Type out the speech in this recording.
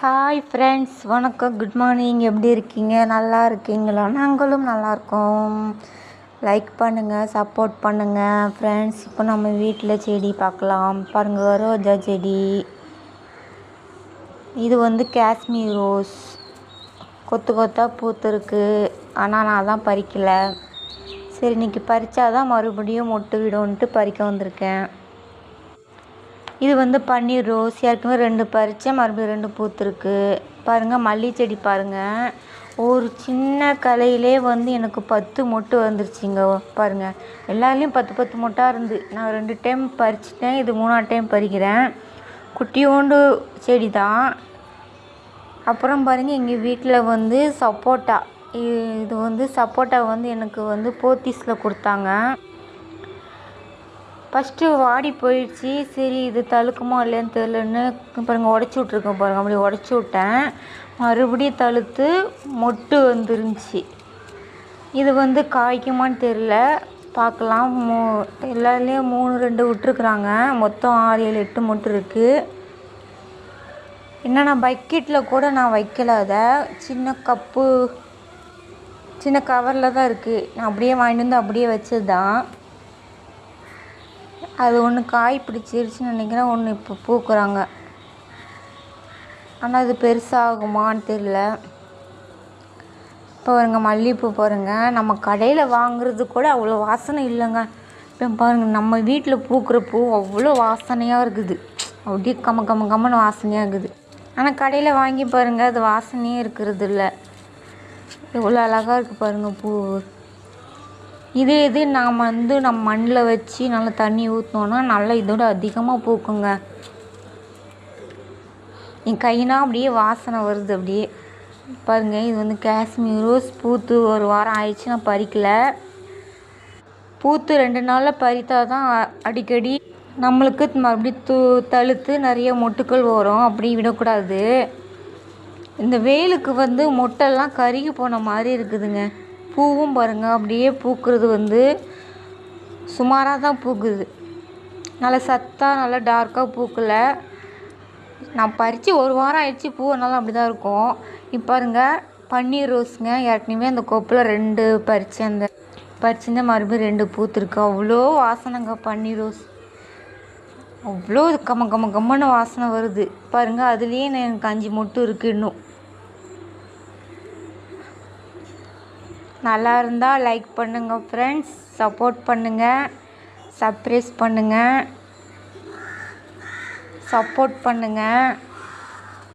Hi friends, வணக்கம், good morning. எப்படி இருக்கீங்க? நல்லா இருக்கீங்களா? நாங்களும் நல்லாயிருக்கோம். லைக் பண்ணுங்கள், சப்போர்ட் பண்ணுங்கள் ஃப்ரெண்ட்ஸ். இப்போ நம்ம வீட்டில் செடி பார்க்கலாம். பாருங்கள், ரோஜா செடி. இது காஷ்மீர் ரோஸ். கொத்து கொத்தாக பூத்துருக்கு. ஆனால் நான் தான் பறிக்கலை. சரி, இன்றைக்கி பறித்தாதான் மறுபடியும் மொட்டு விடும்ன்ட்டு பறிக்க வந்திருக்கேன். இது பன்னீர் ரோஸ். ஏற்கனவே 2 பறித்தேன், மறுபடியும் 2 பூத்துருக்கு. பாருங்கள், மல்லி செடி பாருங்கள். ஒரு சின்ன கலையிலே எனக்கு 10 மொட்டு வந்துருச்சுங்க. பாருங்கள், எல்லாத்துலேயும் 10 மொட்டாக இருந்து நான் 2 டைம் பறிச்சிட்டேன். இது 3ஆவது டைம் பறிக்கிறேன். குட்டியோண்டு செடி தான். அப்புறம் பாருங்கள், எங்கள் வீட்டில் சப்போட்டா. இது சப்போட்டா எனக்கு போத்தீஸில் கொடுத்தாங்க. ஃபஸ்ட்டு வாடி போயிடுச்சு. சரி, இது தழுக்குமா இல்லைன்னு தெரிலன்னு பாருங்கள் உடச்சி விட்ருக்கேன். பாருங்கள், அப்படி உடச்சி விட்டேன். மறுபடியும் தழுத்து மொட்டு வந்துருந்துச்சு. இது காய்க்குமான்னு தெரில, பார்க்கலாம். எல்லாத்துலேயும் 3-2 விட்டுருக்குறாங்க. மொத்தம் 6-7-8 மொட்டு இருக்குது. என்னென்னா பக்கெட்டில் கூட நான் வைக்கல. அதை சின்ன கவரில் தான் இருக்குது. நான் அப்படியே வாங்கிட்டு வந்து அப்படியே வச்சது தான். அது ஒன்று காய் பிடிச்சிருச்சுன்னு நினைக்கிறேன். ஒன்று இப்போ பூக்குறாங்க. ஆனால் அது பெருசாகுமான்னு தெரியல. இப்போ பாருங்கள், மல்லிகைப்பூ பாருங்கள். நம்ம கடையில் வாங்குறது கூட அவ்வளோ வாசனை இல்லைங்க. இப்போ பாருங்கள், நம்ம வீட்டில் பூக்கிற பூ அவ்வளோ வாசனையாக இருக்குது. அப்படியே கம்மன்னு வாசனையாக இருக்குது. ஆனால் கடையில் வாங்கி பாருங்கள், அது வாசனையே இருக்கிறது இல்லை. எவ்வளோ அழகாக இருக்குது பாருங்கள் பூ. இது நாம் நம்ம மண்ணில் வச்சு நல்லா தண்ணி ஊற்றினோன்னா நல்லா இதோட அதிகமாக பூக்குங்க. என் கையினா அப்படியே வாசனை வருது. அப்படியே பாருங்கள், இது காஷ்மீர் ரோஸ். பூத்து 1 வாரம் ஆயிடுச்சு. நான் பறிக்கலை. பூத்து 2 நாளில் பறித்தா தான் அடிக்கடி நம்மளுக்கு மறுபடியும் தழுத்து நிறைய மொட்டுக்கள் வரும். அப்படி விடக்கூடாது. இந்த வெயிலுக்கு மொட்டெல்லாம் கருகி போன மாதிரி இருக்குதுங்க. பூவும் பாருங்கள், அப்படியே பூக்கிறது சுமாராக தான் பூக்குது. நல்லா சத்தாக நல்லா டார்க்காக பூக்கலை. நான் பறித்து 1 வாரம் ஆயிடுச்சு. பூனாலும் அப்படி தான் இருக்கும். இப்போ பாருங்கள், பன்னீர் ரோஸுங்க. ஏற்கனவே அந்த கொப்பில் 2 பறிச்சிருந்தேன், மறுபடியும் 2 பூத்துருக்கு. அவ்வளோ வாசனைங்க பன்னீர் ரோஸ். அவ்வளோ கம்மன்னு வாசனை வருது பாருங்கள். அதுலேயே எனக்கு 5 மொட்டு இருக்குது. இன்னும் நல்லா இருந்தால் லைக் பண்ணுங்கள் ஃப்ரெண்ட்ஸ். சப்போர்ட் பண்ணுங்கள், சப்ஸ்கிரைப் பண்ணுங்கள், சப்போர்ட் பண்ணுங்கள்.